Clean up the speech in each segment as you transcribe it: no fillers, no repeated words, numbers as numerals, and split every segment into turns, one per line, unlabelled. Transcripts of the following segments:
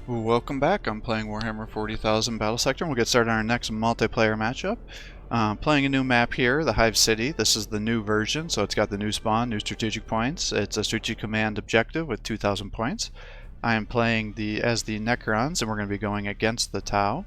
Welcome back. I'm playing Warhammer 40,000 Battlesector, and we'll get started on our next multiplayer matchup. Playing a new map here, the Hive City. This is the new version, so it's got the new spawn, new strategic points. It's a strategic command objective with 2,000 points. I am playing as the Necrons, and we're going to be going against the Tau.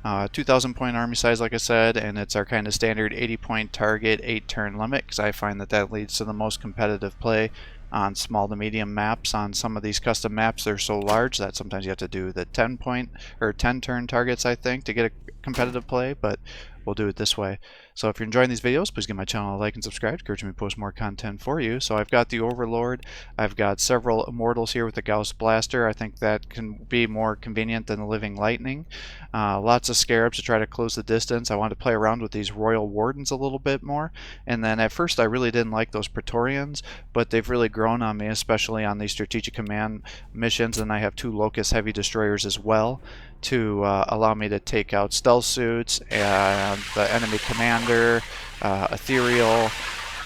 2,000 point army size, like I said, and it's our kind of standard 80 point target, 8 turn limit, because I find that leads to the most competitive play on small to medium maps. On some of these custom maps, they're so large that sometimes you have to do the 10 point or 10 turn targets, I think, to get a competitive play, but we'll do it this way. So if you're enjoying these videos, please give my channel a like and subscribe. Encourage me to post more content for you. So I've got the Overlord. I've got several Immortals here with the Gauss Blaster. I think that can be more convenient than the Living Lightning. Lots of Scarabs to try to close the distance. I wanted to play around with these Royal Wardens a little bit more. And then at first I really didn't like those Praetorians, but they've really grown on me, especially on these strategic command missions. And I have 2 Locust Heavy Destroyers as well to allow me to take out stealth suits and the enemy commander, ethereal,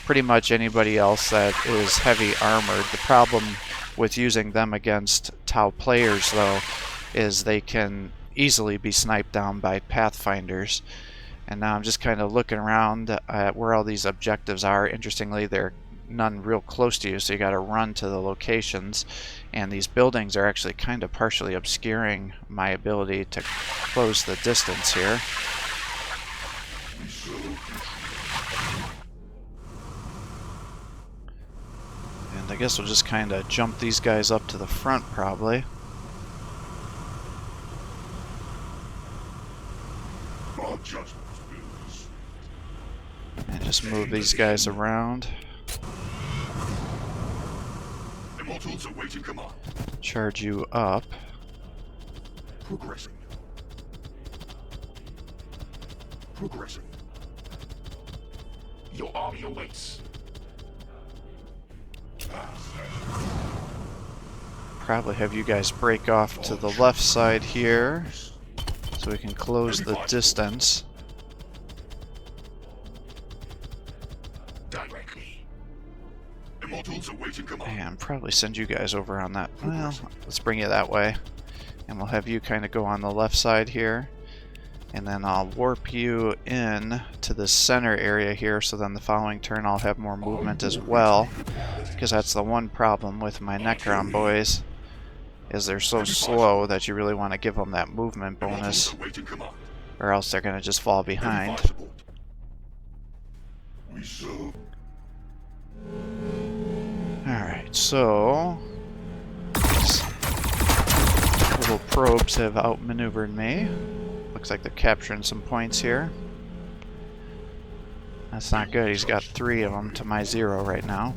pretty much anybody else that is heavy armored. The problem with using them against Tau players, though, is they can easily be sniped down by pathfinders. And now I'm just kind of looking around at where all these objectives are. Interestingly, they're none real close to you, so you got to run to the locations, and these buildings are actually kind of partially obscuring my ability to close the distance here. And I guess we'll just kind of jump these guys up to the front probably. And just move these guys around. Charge you up.
Progressing. Your army awaits.
Probably have you guys break off to the left side here so we can close the distance. And probably send you guys over on that. Well, let's bring you that way. And we'll have you kind of go on the left side here. And then I'll warp you in to the center area here, so then the following turn I'll have more movement as well. Because that's the one problem with my Necron boys, is they're so slow that you really want to give them that movement bonus, or else they're going to just fall behind. Alright, so these little probes have outmaneuvered me. Looks like they're capturing some points here. That's not good. He's got 3 of them to my 0 right now.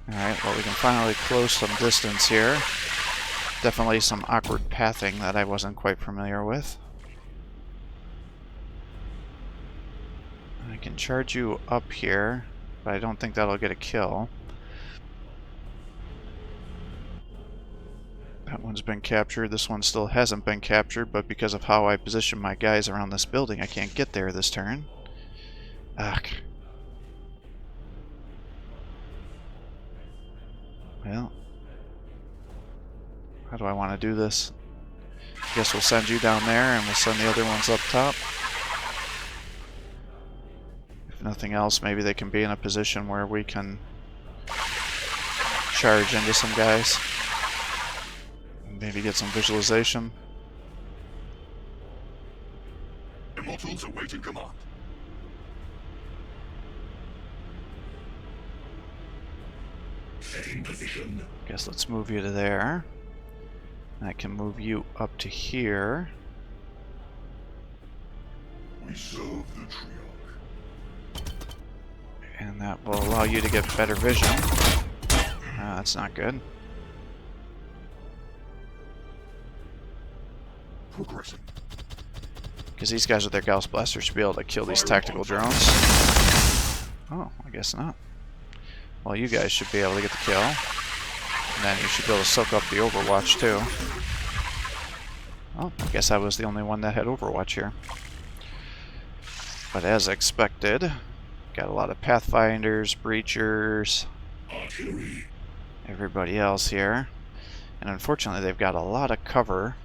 Alright, well, we can finally close some distance here. Definitely some awkward pathing that I wasn't quite familiar with. I can charge you up here, but I don't think that'll get a kill. That one's been captured. This one still hasn't been captured, but because of how I position my guys around this building, I can't get there this turn. Ugh. Well, how do I want to do this? I guess we'll send you down there, and we'll send the other ones up top. If nothing else, maybe they can be in a position where we can charge into some guys. Maybe get some visualization.
Immortals awaiting command. Setting position.
Guess let's move you to there. I can move you up to here.
We serve the Triarch.
And that will allow you to get better vision. That's not good.
Progressing.
Because these guys with their Gauss Blasters should be able to kill these tactical drones. Oh, I guess not. Well, you guys should be able to get the kill. And then you should be able to soak up the Overwatch too. Oh, I guess I was the only one that had Overwatch here. But as expected, Got a lot of Pathfinders, Breachers,
Artillery.
everybody else here. And unfortunately, they've got a lot of cover.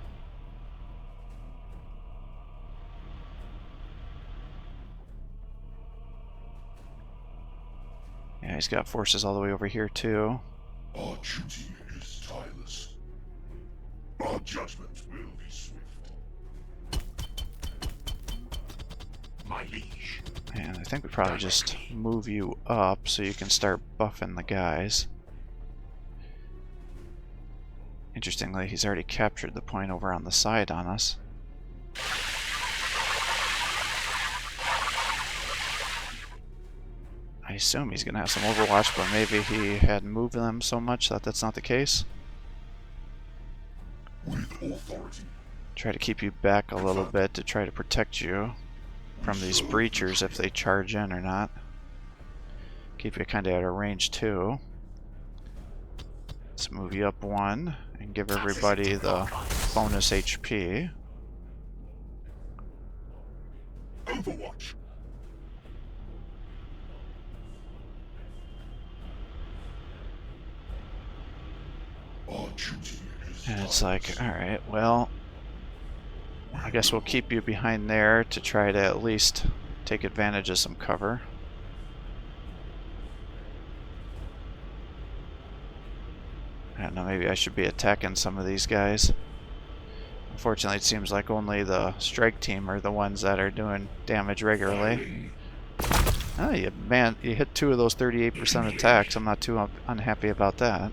Yeah, he's got forces all the way over here, too.
Our duty is tireless. Our judgment will be swift. My liege.
And I think we probably just move you up so you can start buffing the guys. Interestingly, he's already captured the point over on the side on us. I assume he's going to have some Overwatch, but maybe he had moved them so much that that's not the case.
With authority.
Try to keep you back a little bit to try to protect you from these breachers if they charge in or not. Keep you kind of at a range too. Let's move you up one and give everybody the bonus HP.
Overwatch. Our duty is
And it's like, alright, well, I guess we'll keep you behind there to try to at least take advantage of some cover. I don't know, maybe I should be attacking some of these guys. Unfortunately, it seems like only the strike team are the ones that are doing damage regularly. Oh, you hit 2 of those 38% attacks. I'm not too unhappy about that.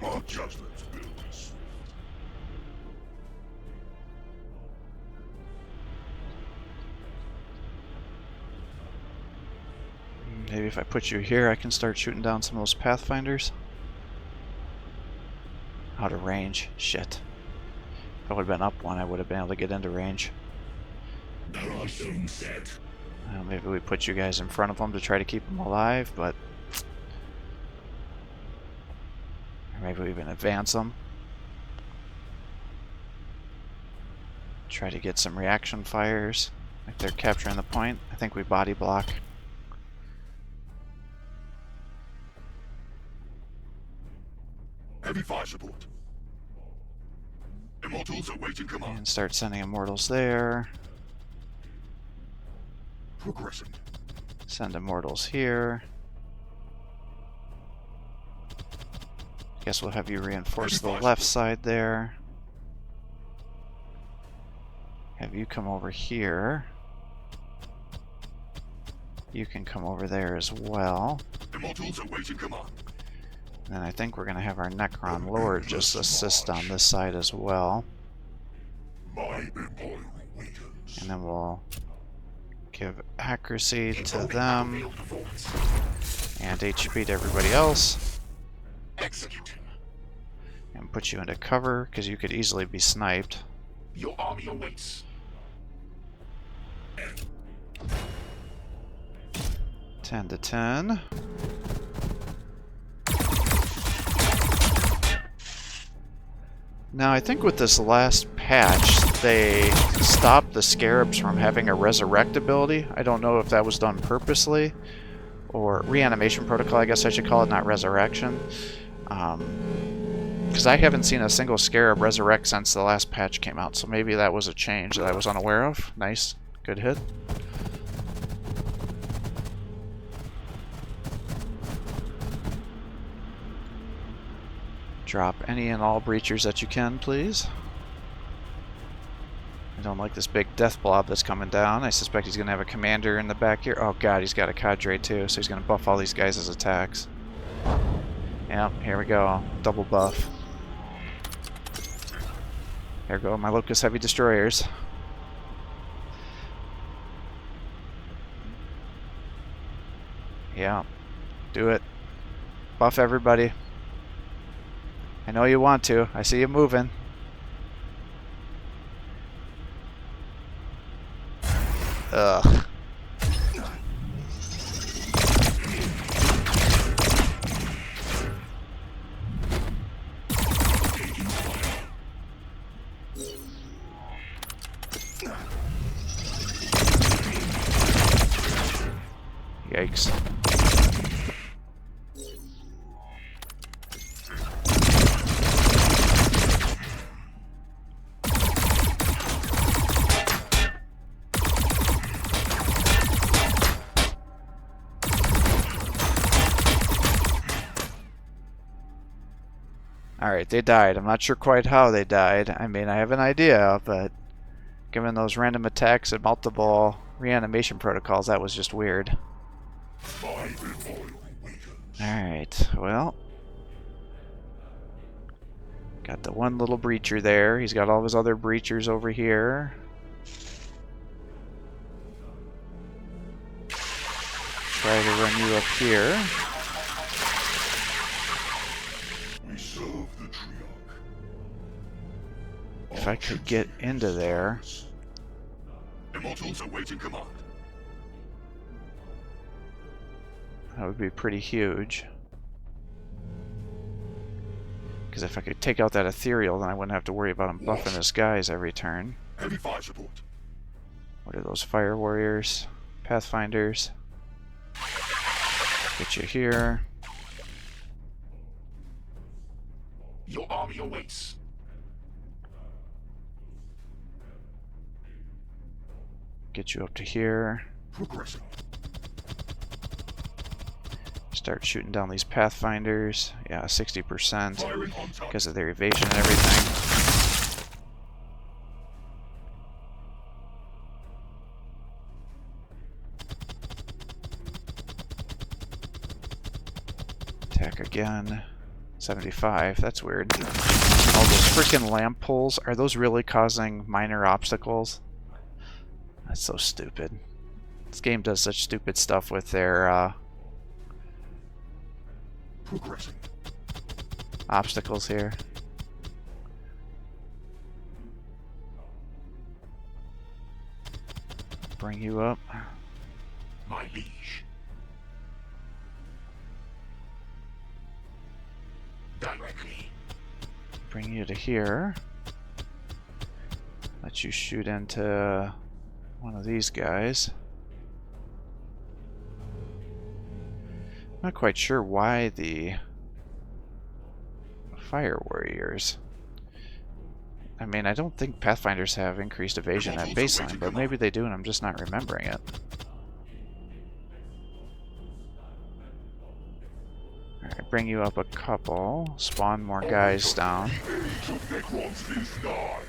our judgment will be swift.
Maybe if I put you here, I can start shooting down some of those Pathfinders. Out of range. Shit. If I would have been up one, I would have been able to get into range.
There are some set.
Well, maybe we put you guys in front of them to try to keep them alive, but... Or maybe we even advance them. Try to get some reaction fires. Like they're capturing the point. I think we body block.
Heavy fire support. Immortals awaiting command.
And start sending Immortals there.
Progressing.
Send Immortals here. Guess we'll have you reinforce the left side there. Have you come over here. You can come over there as well.
Immortals awaiting command.
And I think we're going to have our Necron Lord just assist on this side as well.
My empire awakens.
And then we'll give accuracy to them and HP to everybody else.
Executing.
And put you into cover because you could easily be sniped.
Your army awaits.
10 to 10. Now I think with this last patch they stopped the Scarabs from having a resurrect ability. I don't know if that was done purposely or reanimation protocol, I guess I should call it, not resurrection. Because I haven't seen a single Scarab resurrect since the last patch came out, so maybe that was a change that I was unaware of. Nice, good hit. Drop any and all breachers that you can, please. I don't like this big death blob that's coming down. I suspect he's going to have a commander in the back here. Oh god, he's got a cadre too, so he's going to buff all these guys as attacks. Yep, here we go. Double buff. There go my Locust Heavy Destroyers. Yeah, do it. Buff everybody. I know you want to. I see you moving. Ugh. Yikes. Alright, they died. I'm not sure quite how they died. I mean, I have an idea, but given those random attacks and multiple reanimation protocols, that was just weird. Alright, well. Got the one little breacher there. He's got all of his other breachers over here. Try to run you up here. If I could get into there.
Immortals awaiting command.
That would be pretty huge. Because if I could take out that ethereal, then I wouldn't have to worry about him buffing his guys every turn.
Heavy fire support.
What are those fire warriors? Pathfinders. Get you here.
Your army awaits.
Get you up to here.
Progressing.
Start shooting down these Pathfinders. Yeah, 60%
Firing on target.
because of their evasion and everything. Attack again. 75. That's weird. All those freaking lamp poles. Are those really causing minor obstacles? That's so stupid. This game does such stupid stuff with their
Progressing.
obstacles here. Bring you up.
My liege. Directly.
Bring you to here. Let you shoot into one of these guys. Not quite sure why the fire warriors. I mean, I don't think Pathfinders have increased evasion at baseline, but maybe they do and I'm just not remembering it. Alright, bring you up a couple. Spawn more guys down.
Necrons is nigh.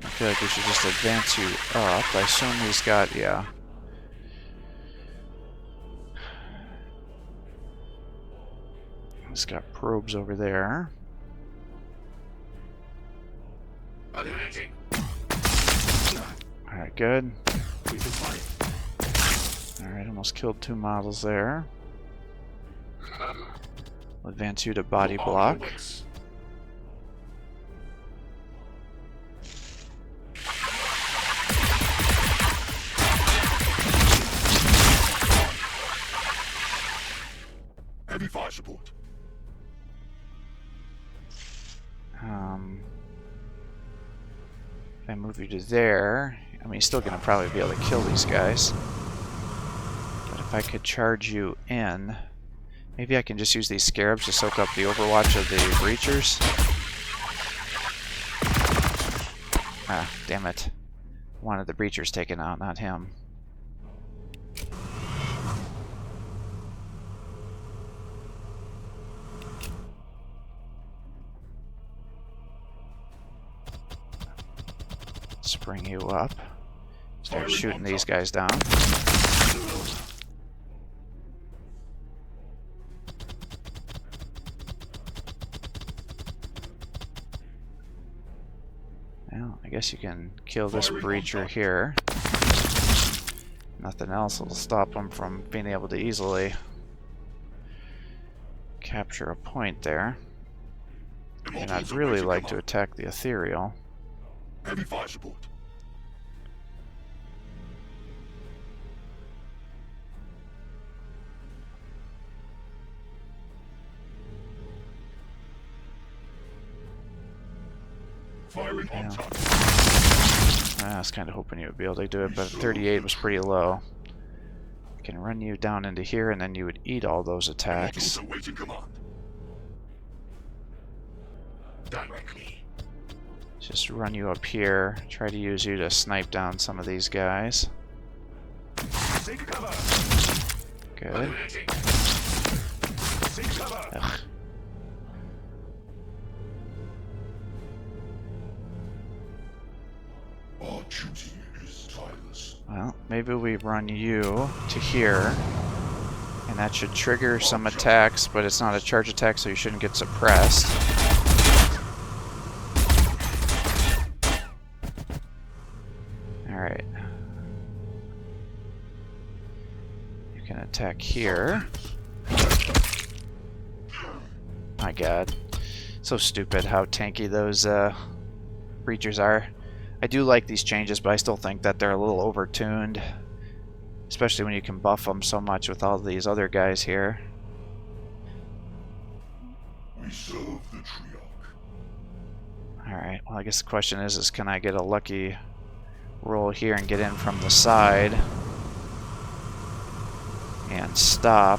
I feel like we should just advance you up. I assume he's got, yeah. He's got probes over there.
Eliminating.
Alright, good. Alright, almost killed 2 models there. We'll advance you to body block.
Heavy fire support.
If I move you to there, I mean, he's still going to probably be able to kill these guys. But if I could charge you in, maybe I can just use these scarabs to soak up the overwatch of the breachers. Ah, damn it. Wanted the breachers taken out, not him. Bring you up. Start shooting these guys down. Well, I guess you can kill this breacher here. Nothing else will stop them from being able to easily capture a point there. And I'd really like to attack the ethereal.
Heavy fire support. Firing on target.
I was kind of hoping you would be able to do it, but 38 was pretty low. I can run you down into here, and then you would eat all those attacks.
Awaiting command. Directly.
Just run you up here. Try to use you to snipe down some of these guys.
Take cover.
Good.
Take cover.
Ugh.
Our duty is tireless.
Well, maybe we run you to here, and that should trigger some attacks, but it's not a charge attack, so you shouldn't get suppressed. Alright. You can attack here. My god. So stupid how tanky those creatures are. I do like these changes, but I still think that they're a little overtuned. Especially when you can buff them so much with all these other guys here.
We serve the Triarch.
Alright, well I guess the question is can I get a lucky roll here and get in from the side and stop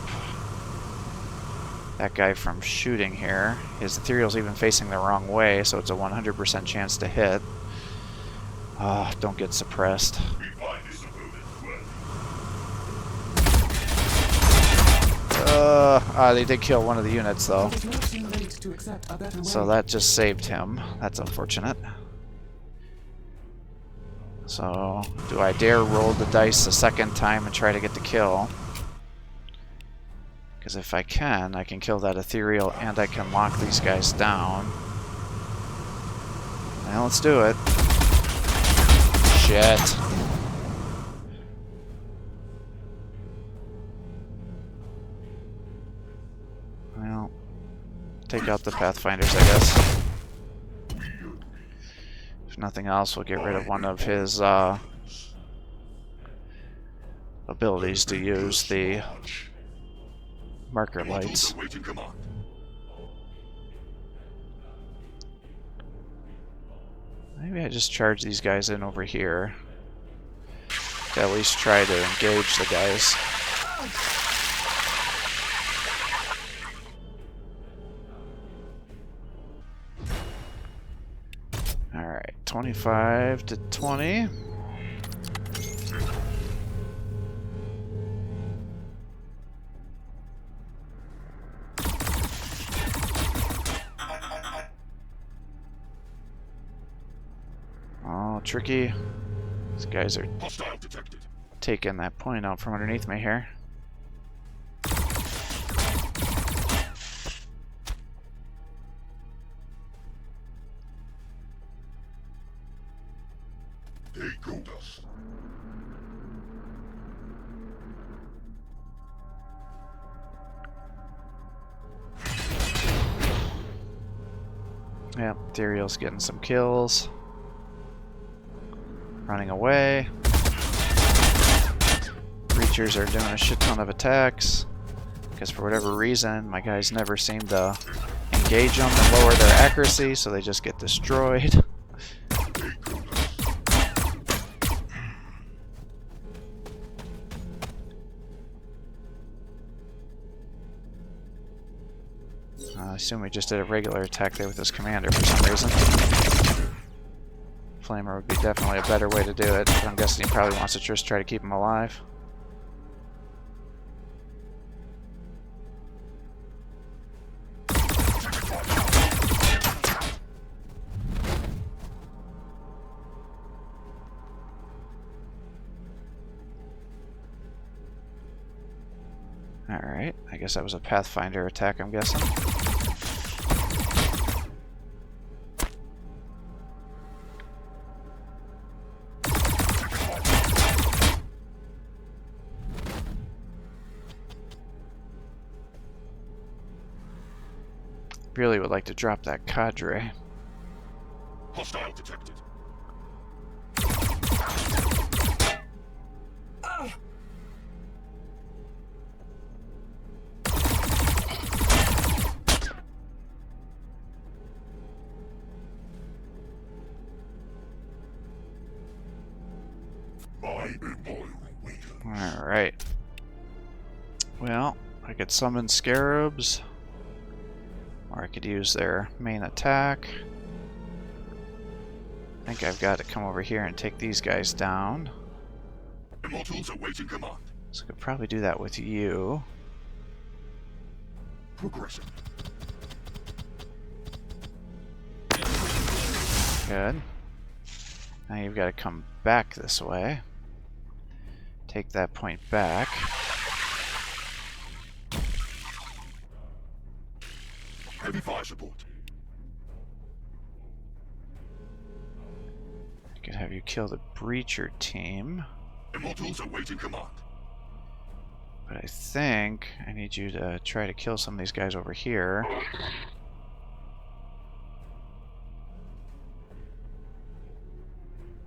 that guy from shooting here. His ethereal's even facing the wrong way, so it's a 100% chance to hit. Don't get suppressed.
We find this opponent well.
They did kill one of the units though. So that just saved him. That's unfortunate. So, do I dare roll the dice a second time and try to get the kill? Because if I can kill that ethereal and I can lock these guys down. Well, let's do it. Shit. Well, take out the Pathfinders, I guess. If nothing else, we'll get rid of one of his abilities to use the marker lights.
Awaiting command.
Maybe I just charge these guys in over here. To at least try to engage the guys. Alright, 25 to 20. Oh, tricky. These guys are
Hostile detected.
taking that point out from underneath me here.
They goad us.
Yeah, Ethereal's getting some kills. Running away. Creatures are doing a shit ton of attacks. Because for whatever reason, my guys never seem to engage them and lower their accuracy, so they just get destroyed. I assume we just did a regular attack there with this commander for some reason. Flamer would be definitely a better way to do it, but I'm guessing he probably wants to just try to keep him alive. Alright, I guess that was a Pathfinder attack, I'm guessing. Really would like to drop that cadre.
Hostile detected.
Alright. Well, I could summon scarabs. Or I could use their main attack. I think I've got to come over here and take these guys down.
Immortals awaiting command.
So I could probably do that with you.
Progressing.
Good. Now you've got to come back this way. Take that point back.
Heavy fire support.
I could have you kill the breacher team.
Immortals awaiting command.
But I think I need you to try to kill some of these guys over here.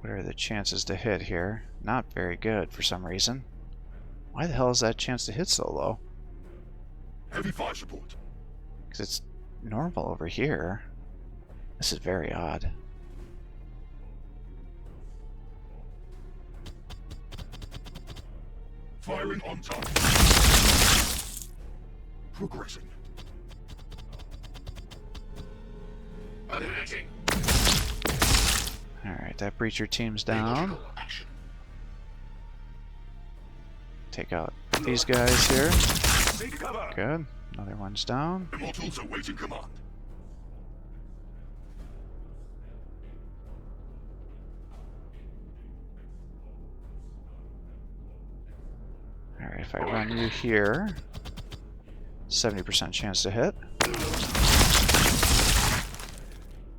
What are the chances to hit here? Not very good for some reason. Why the hell is that chance to hit so low?
Heavy fire support.
Because it's normal over here. This is very odd.
Firing on target. Progressing. Eliminating.
Alright, that breacher team's down.
Action.
Take out these guys here.
Take cover.
Good. Another one's down.
Immortals awaiting command.
Alright, if I run you here, 70% chance to hit.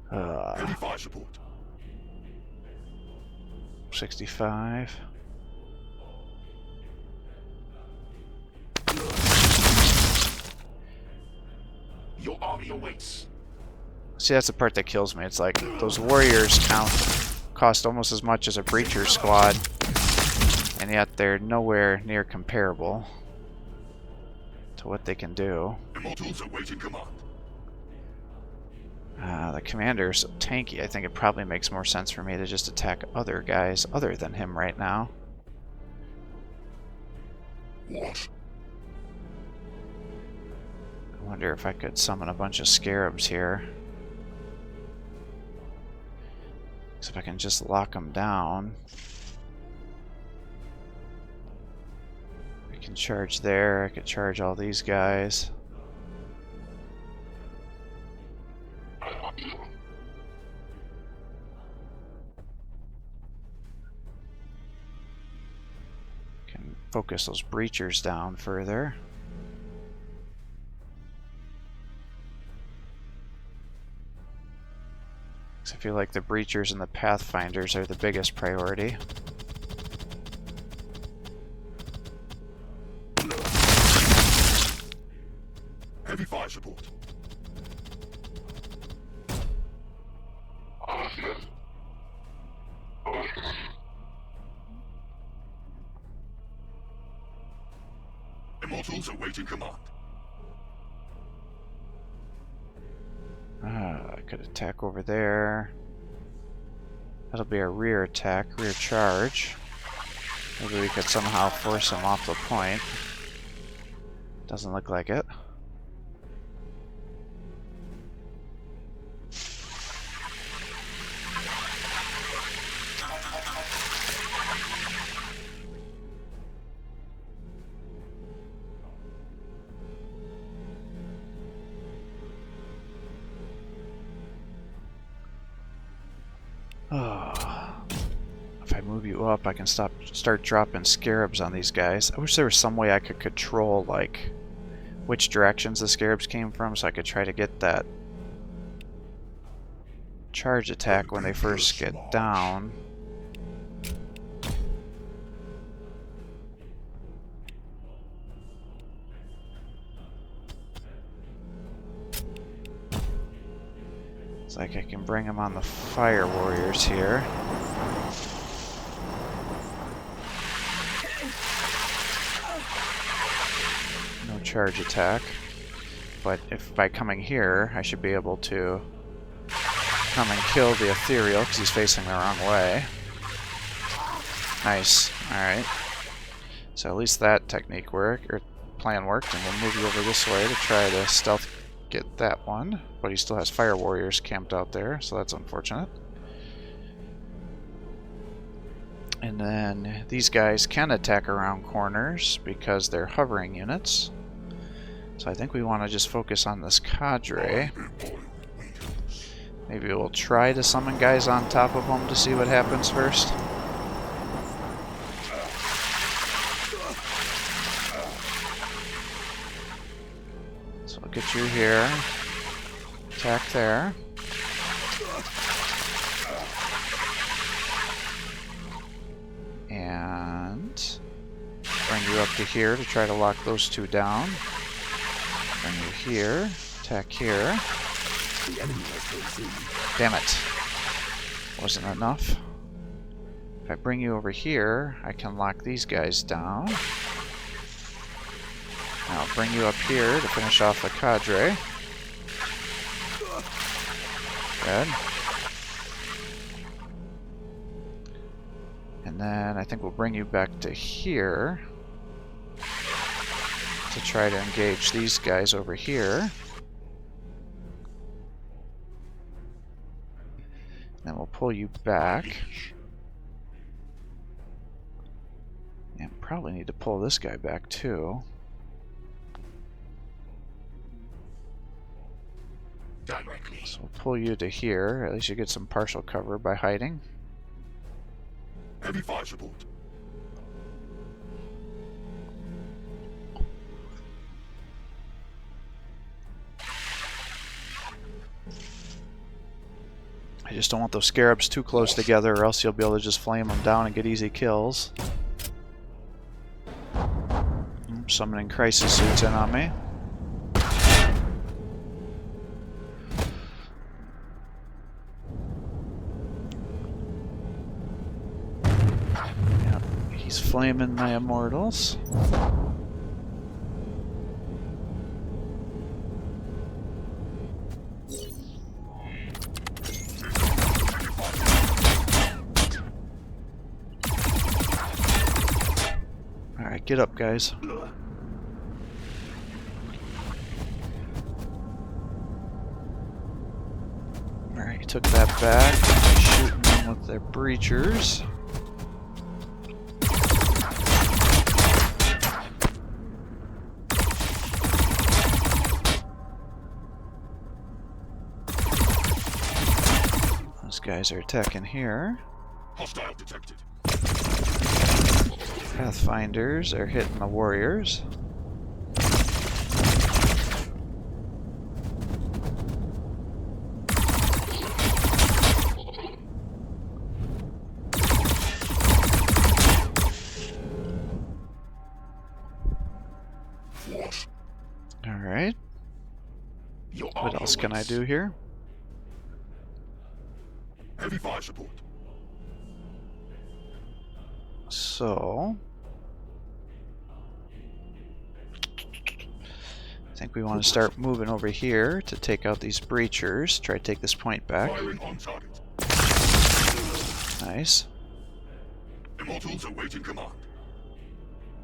Heavy fire support.
65.
Your army awaits.
See, that's the part that kills me. It's like those warriors cost almost as much as a breacher squad, and yet they're nowhere near comparable to what they can do.
Immortals awaiting command.
The commander is so tanky, I think it probably makes more sense for me to just attack other guys other than him right now.
What?
I wonder if I could summon a bunch of scarabs here. So if I can just lock them down. I can charge there, I could charge all these guys. Can focus those breachers down further. I feel like the breachers and the pathfinders are the biggest priority.
Heavy fire support. Immortals awaiting command.
I could attack over there. That'll be a rear attack, rear charge. Maybe we could somehow force him off the point. Doesn't look like it. If I move you up, I can start dropping scarabs on these guys. I wish there was some way I could control, like, which directions the scarabs came from, so I could try to get that charge attack when they first get down. It's like I can bring them on the fire warriors here. No charge attack. But if by coming here, I should be able to come and kill the ethereal because he's facing the wrong way. Nice. Alright. So at least that technique worked, or plan worked, and we'll move you over this way to try to stealth get that one. But he still has fire warriors camped out there, so that's unfortunate. And then these guys can attack around corners because they're hovering units. So I think we want to just focus on this cadre. Maybe we'll try to summon guys on top of them to see what happens first. So I'll get you here. Attack there. And bring you up to here to try to lock those two down. Bring you here. Attack here. Damn it. Wasn't enough. If I bring you over here, I can lock these guys down. Now I'll bring you up here to finish off the cadre. Good. And then I think we'll bring you back to here to try to engage these guys over here. Then we'll pull you back. And probably need to pull this guy back too. So we'll pull you to here. At least you get some partial cover by hiding.
Heavy fire support.
I just don't want those scarabs too close together, or else you'll be able to just flame them down and get easy kills. Summoning crisis suits in on me. Yep, he's flaming my immortals. Alright, get up, guys. Alright, you took that back. Shooting them with their breachers. Those guys are attacking here.
Hostile detected.
Pathfinders are hitting the warriors. Alright. What else can I do here?
Heavy fire support.
So, I think we want to start moving over here to take out these breachers. Try to take this point back.
Firing on target.
Nice.
Immortals awaiting command.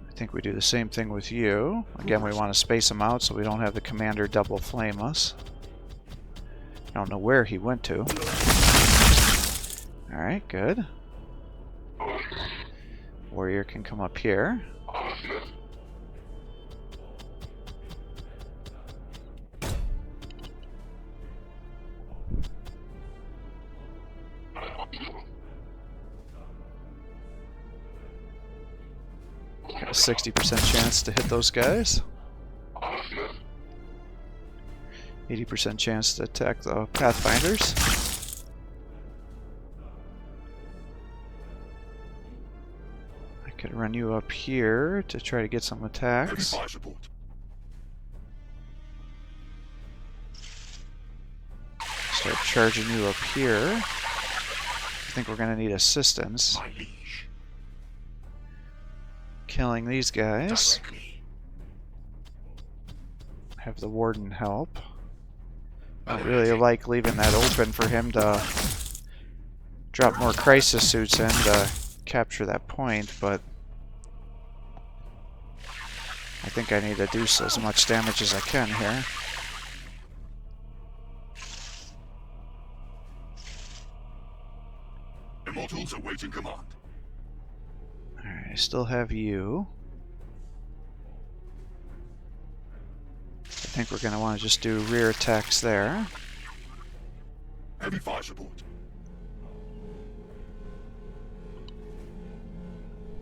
I think we do the same thing with you. Again, we want to space them out so we don't have the commander double flame us. I don't know where he went to. Alright, good. Warrior can come up here. Got a 60% chance to hit those guys. 80% chance to attack the Pathfinders. Could run you up here to try to get some attacks. Start charging you up here. I think we're going to need assistance. Killing these guys. Have the warden help. I don't really like leaving that open for him to drop more crisis suits in to capture that point, but I think I need to do as much damage as I can here.
Immortals awaiting command.
Alright, I still have you. I think we're going to want to just do rear attacks there.
Heavy fire support.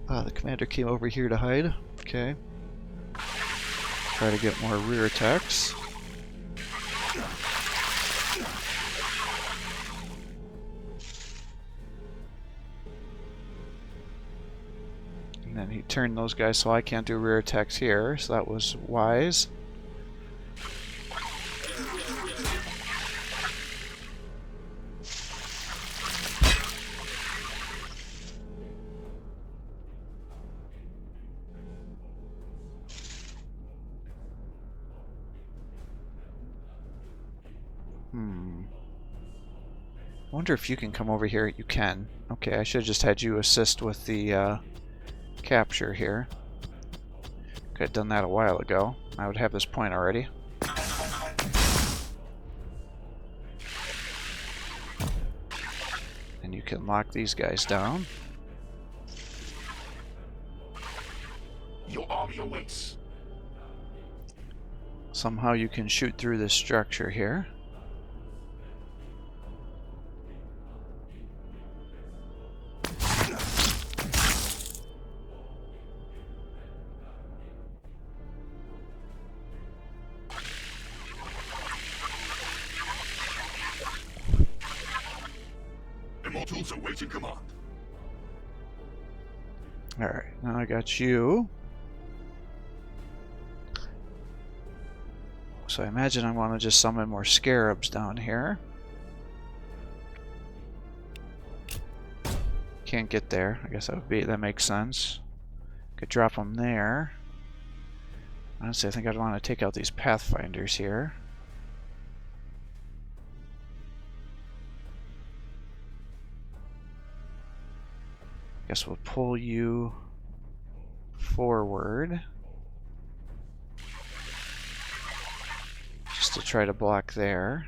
Ah, the commander came over here to hide. Okay. Try to get more rear attacks. And then he turned those guys so I can't do rear attacks here, so that was wise. Wonder if you can come over here. You can. Okay, I should have just had you assist with the capture here. Could have done that a while ago. I would have this point already. And you can lock these guys down.
Your army awaits.
Somehow you can shoot through this structure here.
Immortals awaiting command.
Alright, now I got you. So I imagine I want to just summon more scarabs down here. Can't get there. I guess that makes sense. Could drop them there. Honestly, I think I'd want to take out these pathfinders here. Guess we'll pull you forward. Just to try to block there.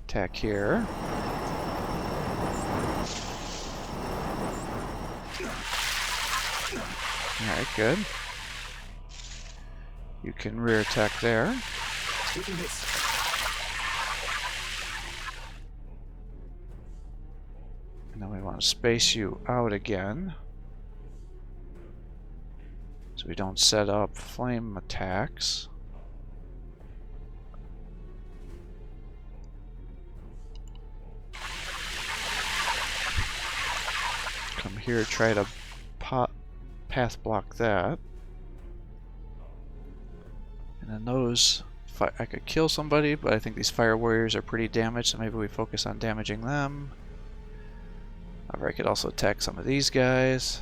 Attack here. Alright, good. You can rear attack there. And then we want to space you out again, so we don't set up flame attacks. Come here, try to path block that. And then those, I could kill somebody, but I think these fire warriors are pretty damaged, so maybe we focus on damaging them. However, I could also attack some of these guys.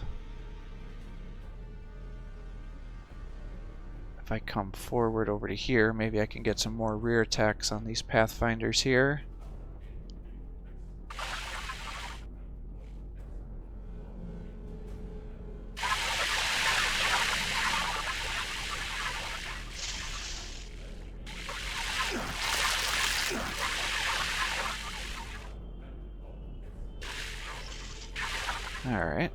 If I come forward over to here, maybe I can get some more rear attacks on these pathfinders here. Alright.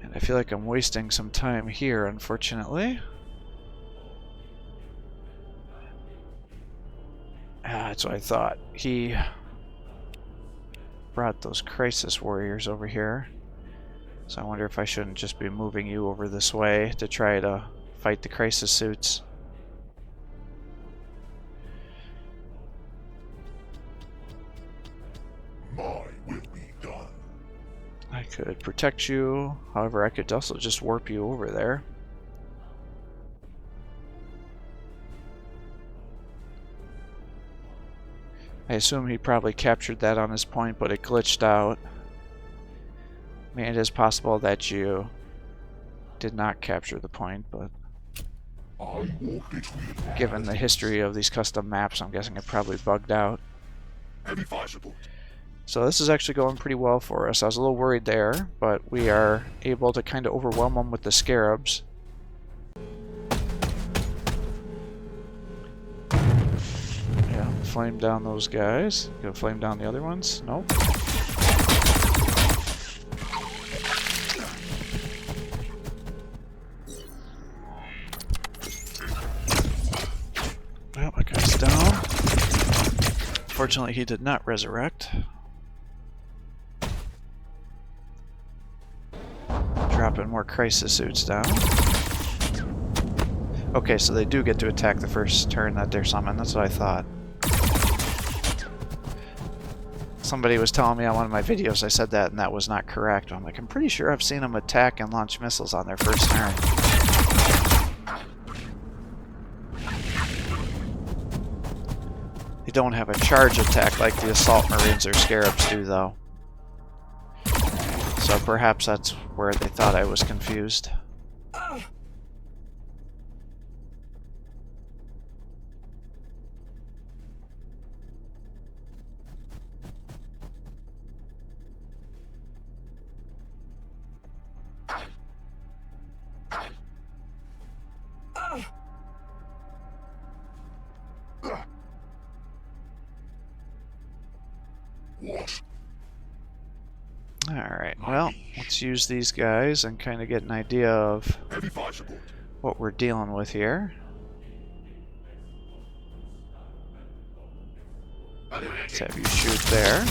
And I feel like I'm wasting some time here, unfortunately. That's what I thought. He brought those crisis warriors over here. So I wonder if I shouldn't just be moving you over this way to try to fight the crisis suits.
My will be done.
I could protect you, however I could also just warp you over there. I assume he probably captured that on his point, but it glitched out. I mean, it is possible that you did not capture the point, but
I walk between
given the history of these custom maps, I'm guessing it probably bugged out.
Heavy fire support.
So this is actually going pretty well for us. I was a little worried there, but we are able to kind of overwhelm them with the scarabs. Yeah, flame down those guys. Gonna flame down the other ones? Nope. Well, that guy's down. Fortunately, he did not resurrect. Dropping more crisis suits down. Okay, so they do get to attack the first turn that they're summoned. That's what I thought. Somebody was telling me on one of my videos I said that, and that was not correct. I'm like, I'm pretty sure I've seen them attack and launch missiles on their first turn. They don't have a charge attack like the Assault Marines or Scarabs do, though. So perhaps that's where they thought I was confused.
What?
Alright, well, let's use these guys and kind of get an idea of
Heavy fire support.
what we're dealing with here. Let's have you shoot there.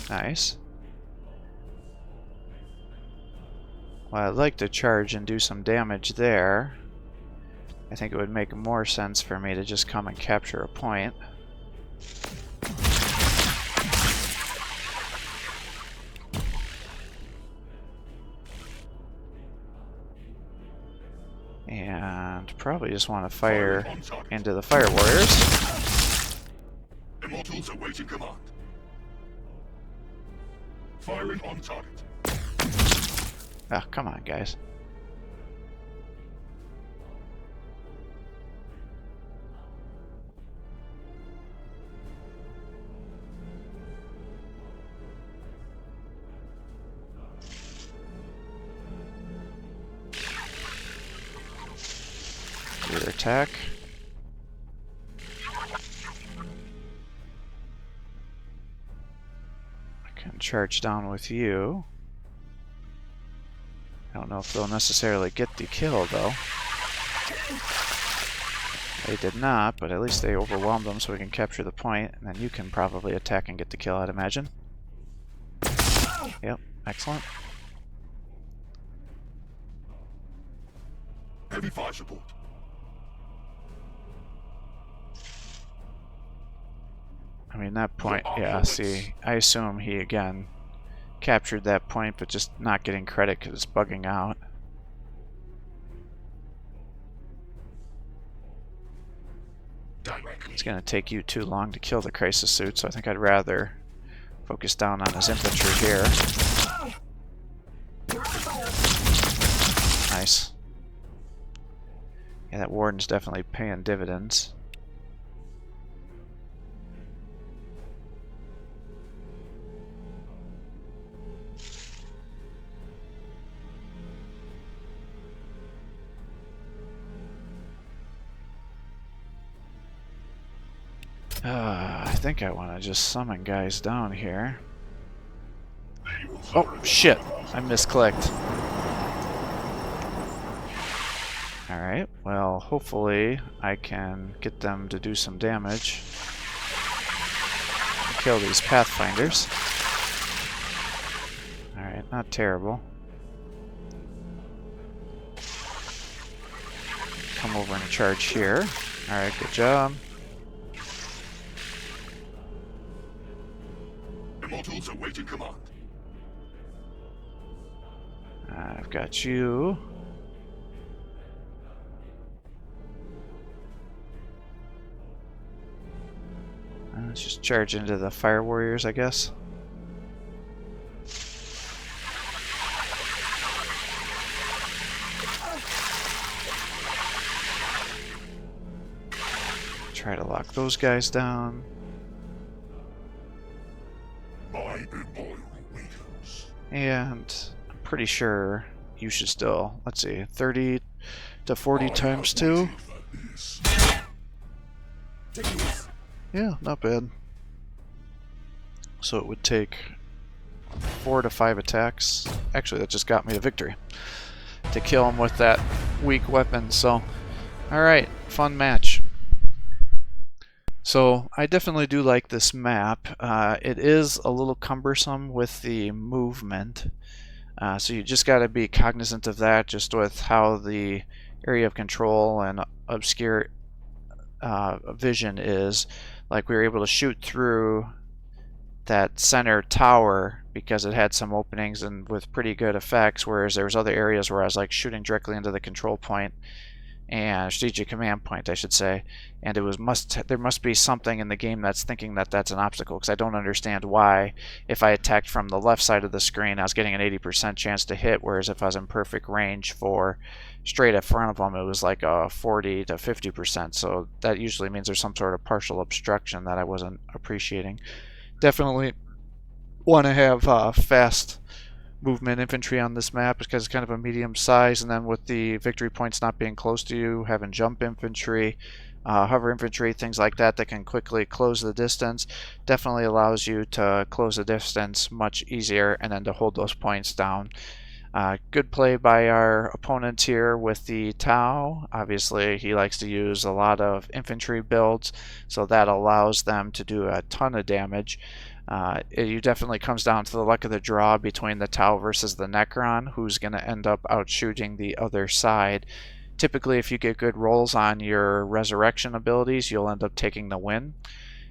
Nice. Well, I'd like to charge and do some damage there. I think it would make more sense for me to just come and capture a point. And probably just want to fire into the Fire Warriors.
Immortals awaiting command. Firing on target.
Ah, come on, guys. Rear attack. I can charge down with you. I don't know if they'll necessarily get the kill, though. They did not, but at least they overwhelmed them so we can capture the point, and then you can probably attack and get the kill, I'd imagine. Yep, excellent.
Heavy fire support.
I mean, that point, yeah, see, I assume he, again, captured that point, but just not getting credit because it's bugging out. It's going to take you too long to kill the crisis suit, so I think I'd rather focus down on his infantry here. Nice. Yeah, that warden's definitely paying dividends. I think I want to just summon guys down here. Oh, shit. I misclicked. Alright, well, hopefully I can get them to do some damage. Kill these Pathfinders. Alright, not terrible. Come over and charge here. Alright, good job.
Immortals awaiting command.
I've got you. Let's just charge into the Fire Warriors, I guess. Try to lock those guys down.
Immobile weakens.
And I'm pretty sure you should still, let's see, 30 to 40 times 2. Yeah, not bad. So it would take 4 to 5 attacks. Actually, that just got me a victory to kill him with that weak weapon. So, alright, fun match. So I definitely do like this map. It is a little cumbersome with the movement. So you just got to be cognizant of that, just with how the area of control and obscure vision is. Like, we were able to shoot through that center tower because it had some openings and with pretty good effects, whereas there was other areas where I was like shooting directly into the control point and strategic command point, I should say, and it was there must be something in the game that's thinking that that's an obstacle, because I don't understand why if I attacked from the left side of the screen I was getting an 80% chance to hit, whereas if I was in perfect range for straight in front of them it was like a 40 to 50%. So that usually means there's some sort of partial obstruction that I wasn't appreciating. Definitely want to have fast movement infantry on this map because it's kind of a medium size, and then with the victory points not being close to you, having jump infantry, hover infantry, things like that that can quickly close the distance, definitely allows you to close the distance much easier and then to hold those points down. Good play by our opponent here with the Tau. Obviously he likes to use a lot of infantry builds, so that allows them to do a ton of damage. It definitely comes down to the luck of the draw between the Tau versus the Necron, who's going to end up outshooting the other side. Typically, if you get good rolls on your resurrection abilities, you'll end up taking the win.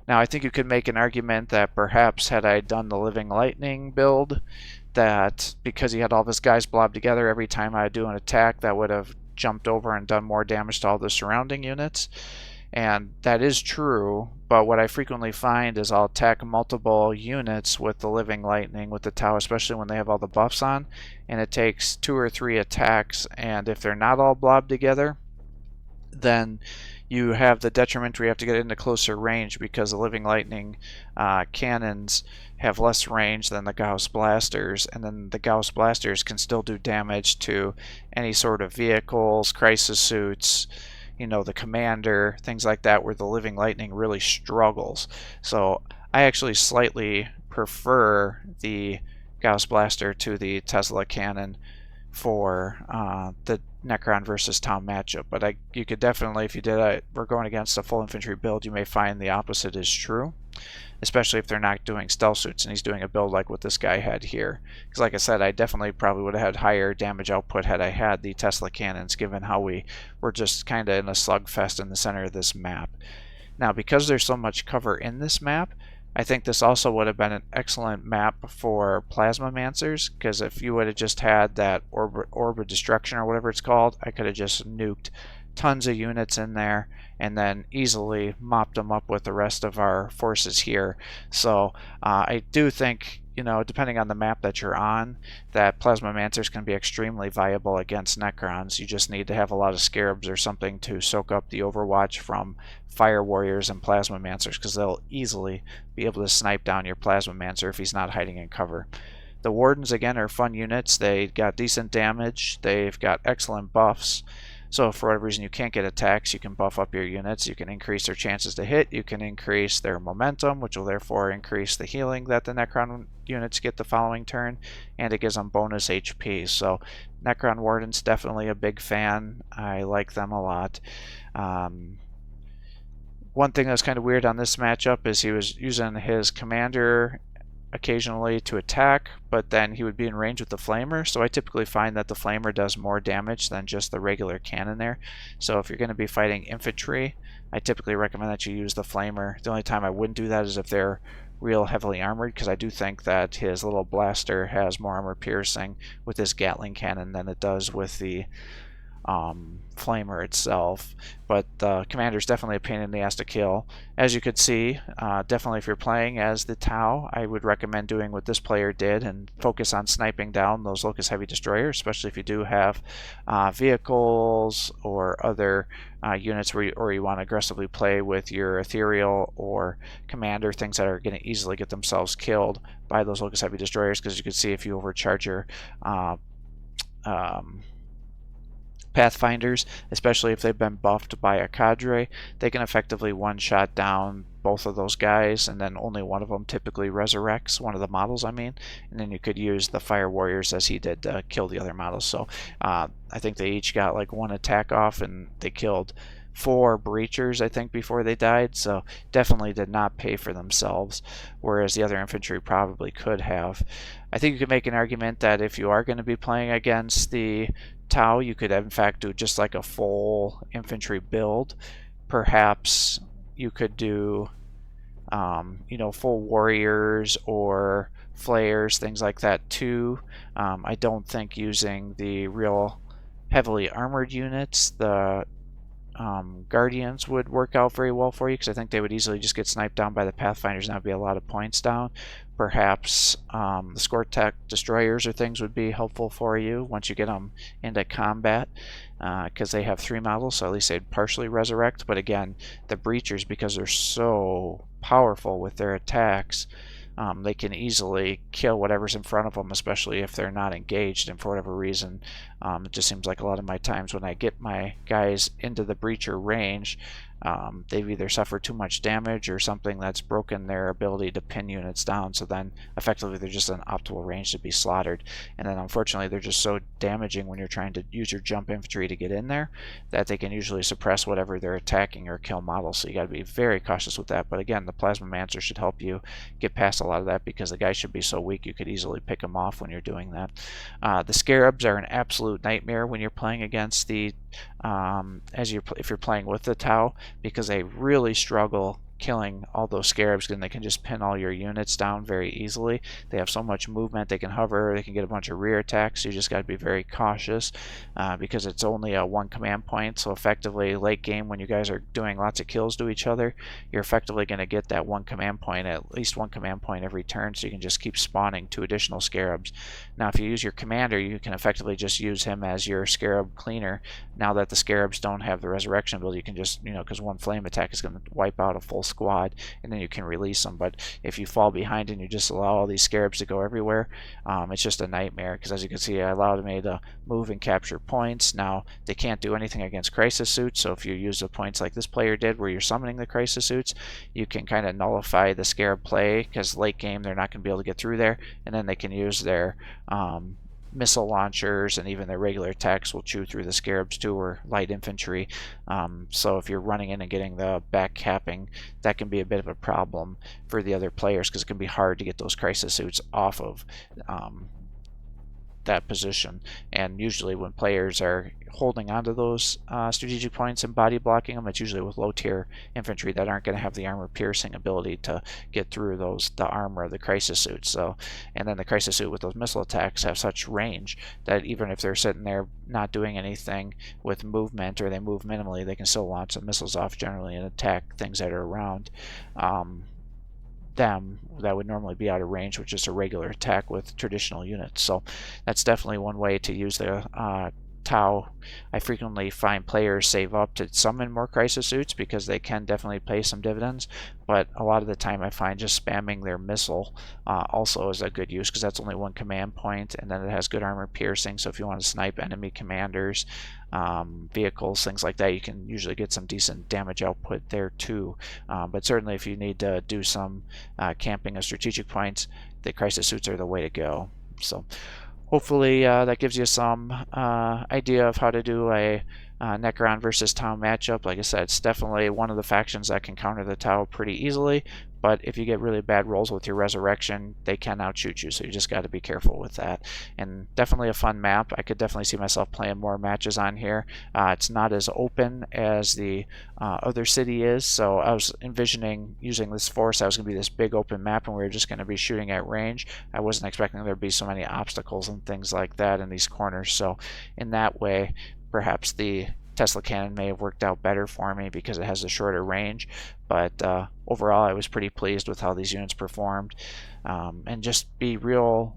Now, I think you could make an argument that perhaps had I done the Living Lightning build, that because he had all of his guys blobbed together, every time I do an attack, that would have jumped over and done more damage to all the surrounding units. And that is true, but what I frequently find is I'll attack multiple units with the Living Lightning, with the Tau, especially when they have all the buffs on, and it takes 2 or 3 attacks, and if they're not all blobbed together, then you have the detriment where you have to get into closer range because the Living Lightning cannons have less range than the Gauss blasters, and then the Gauss blasters can still do damage to any sort of vehicles, crisis suits, you know, the commander, things like that, where the Living Lightning really struggles. So I actually slightly prefer the Gauss blaster to the Tesla cannon for the Necron versus Tau matchup. But you could definitely, if you we're going against a full infantry build, you may find the opposite is true, especially if they're not doing stealth suits and he's doing a build like what this guy had here. Because like I said, I definitely probably would have had higher damage output had I had the Tesla cannons, given how we were just kind of in a slugfest in the center of this map. Now, because there's so much cover in this map, I think this also would have been an excellent map for Plasmamancers, because if you would have just had that orb of destruction or whatever it's called, I could have just nuked tons of units in there and then easily mopped them up with the rest of our forces here. So I do think, you know, depending on the map that you're on, that Plasmamancers can be extremely viable against Necrons. You just need to have a lot of Scarabs or something to soak up the overwatch from Fire Warriors and Plasmamancers, because they'll easily be able to snipe down your Plasmamancer if he's not hiding in cover. The Wardens, again, are fun units. They got decent damage. They've got excellent buffs. So if for whatever reason you can't get attacks, you can buff up your units. You can increase their chances to hit. You can increase their momentum, which will therefore increase the healing that the Necron units get the following turn, and it gives them bonus HP. So Necron Wardens, definitely a big fan. I like them a lot. One thing that's kind of weird on this matchup is he was using his commander occasionally to attack, but then he would be in range with the flamer, so I typically find that the flamer does more damage than just the regular cannon there. So if you're going to be fighting infantry, I typically recommend that you use the flamer. The only time I wouldn't do that is if they're real heavily armored, because I do think that his little blaster has more armor piercing with his Gatling cannon than it does with the
flamer itself. But the commander's definitely a pain in the ass to kill. As you could see, definitely if you're playing as the Tau, I would recommend doing what this player did and focus on sniping down those Locust Heavy Destroyers, especially if you do have vehicles or other units where you want to aggressively play with your Ethereal or Commander, things that are going to easily get themselves killed by those Locust Heavy Destroyers, because you can see if you overcharge your Pathfinders, especially if they've been buffed by a cadre, they can effectively one-shot down both of those guys, and then only one of them typically resurrects, one of the models I mean, and then you could use the Fire Warriors as he did to kill the other models. So I think they each got like one attack off, and they killed 4 breachers I think before they died, so definitely did not pay for themselves, whereas the other infantry probably could have. I think you could make an argument that if you are going to be playing against the Tau, you could in fact do just like a full infantry build. Perhaps you could do full warriors or flayers, things like that too. I don't think using the real heavily armored units, the Guardians, would work out very well for you, because I think they would easily just get sniped down by the Pathfinders and that would be a lot of points down. Perhaps the Score-Tech Destroyers or things would be helpful for you once you get them into combat, because they have 3 models, so at least they'd partially resurrect. But again, the Breachers, because they're so powerful with their attacks, they can easily kill whatever's in front of them, especially if they're not engaged. And for whatever reason, it just seems like a lot of my times when I get my guys into the breacher range, they've either suffered too much damage or something that's broken their ability to pin units down, so then effectively they're just an optimal range to be slaughtered. And then unfortunately they're just so damaging when you're trying to use your jump infantry to get in there that they can usually suppress whatever they're attacking or kill models, so you got to be very cautious with that. But again, the Plasma Mancer should help you get past a lot of that, because the guy should be so weak you could easily pick him off when you're doing that. The Scarabs are an absolute nightmare when you're playing against the if you're playing with the Tau, because they really struggle killing all those Scarabs, and they can just pin all your units down very easily. They have so much movement, they can hover, they can get a bunch of rear attacks, so you just got to be very cautious, because it's only a 1 command point. So effectively late game, when you guys are doing lots of kills to each other, you're effectively going to get that 1 command point, at least 1 command point every turn, so you can just keep spawning 2 additional Scarabs. Now if you use your commander, you can effectively just use him as your Scarab cleaner. Now that the Scarabs don't have the resurrection ability, you can just, because 1 flame attack is going to wipe out a full squad, and then you can release them. But if you fall behind and you just allow all these Scarabs to go everywhere, it's just a nightmare, because as you can see, I allowed me to move and capture points. Now they can't do anything against crisis suits, so if you use the points like this player did where you're summoning the crisis suits, you can kind of nullify the Scarab play, because late game they're not going to be able to get through there, and then they can use their missile launchers, and even their regular attacks will chew through the Scarabs too, or light infantry. So if you're running in and getting the back capping, that can be a bit of a problem for the other players, because it can be hard to get those crisis suits off of that position. And usually when players are holding onto those strategic points and body blocking them, it's usually with low tier infantry that aren't going to have the armor piercing ability to get through the armor of the crisis suits. So, and then the crisis suit with those missile attacks have such range that even if they're sitting there not doing anything with movement, or they move minimally, they can still launch the missiles off generally and attack things that are around them that would normally be out of range with just a regular attack with traditional units. So that's definitely one way to use the Tau. I frequently find players save up to summon more crisis suits, because they can definitely pay some dividends, but a lot of the time I find just spamming their missile also is a good use, because that's only 1 command point, and then it has good armor piercing, so if you want to snipe enemy commanders, vehicles, things like that, you can usually get some decent damage output there too. But certainly if you need to do some camping of strategic points, the crisis suits are the way to go. So hopefully that gives you some idea of how to do a Necron versus Tau matchup. Like I said, it's definitely one of the factions that can counter the Tau pretty easily, but if you get really bad rolls with your resurrection, they can outshoot you, so you just got to be careful with that. And definitely a fun map. I could definitely see myself playing more matches on here. It's not as open as the other city is, so I was envisioning using this force. I was going to be this big open map, and we were just going to be shooting at range. I wasn't expecting there to be so many obstacles and things like that in these corners, so in that way perhaps the Tesla cannon may have worked out better for me because it has a shorter range, but overall I was pretty pleased with how these units performed. And just be real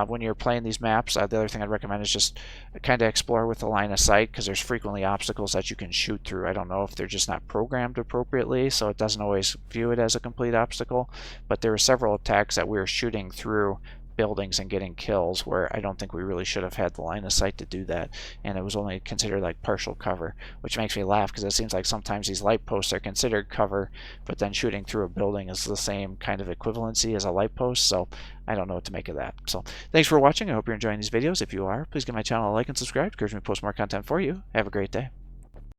when you're playing these maps. The other thing I'd recommend is just kind of explore with the line of sight, because there's frequently obstacles that you can shoot through. I don't know if they're just not programmed appropriately, so it doesn't always view it as a complete obstacle, but there were several attacks that we were shooting through buildings and getting kills where I don't think we really should have had the line of sight to do that, and it was only considered like partial cover, which makes me laugh because it seems like sometimes these light posts are considered cover, but then shooting through a building is the same kind of equivalency as a light post, so I don't know what to make of that. So thanks for watching. I hope you're enjoying these videos. If you are, please give my channel a like and subscribe. It encourages me to post more content for you. Have a great day.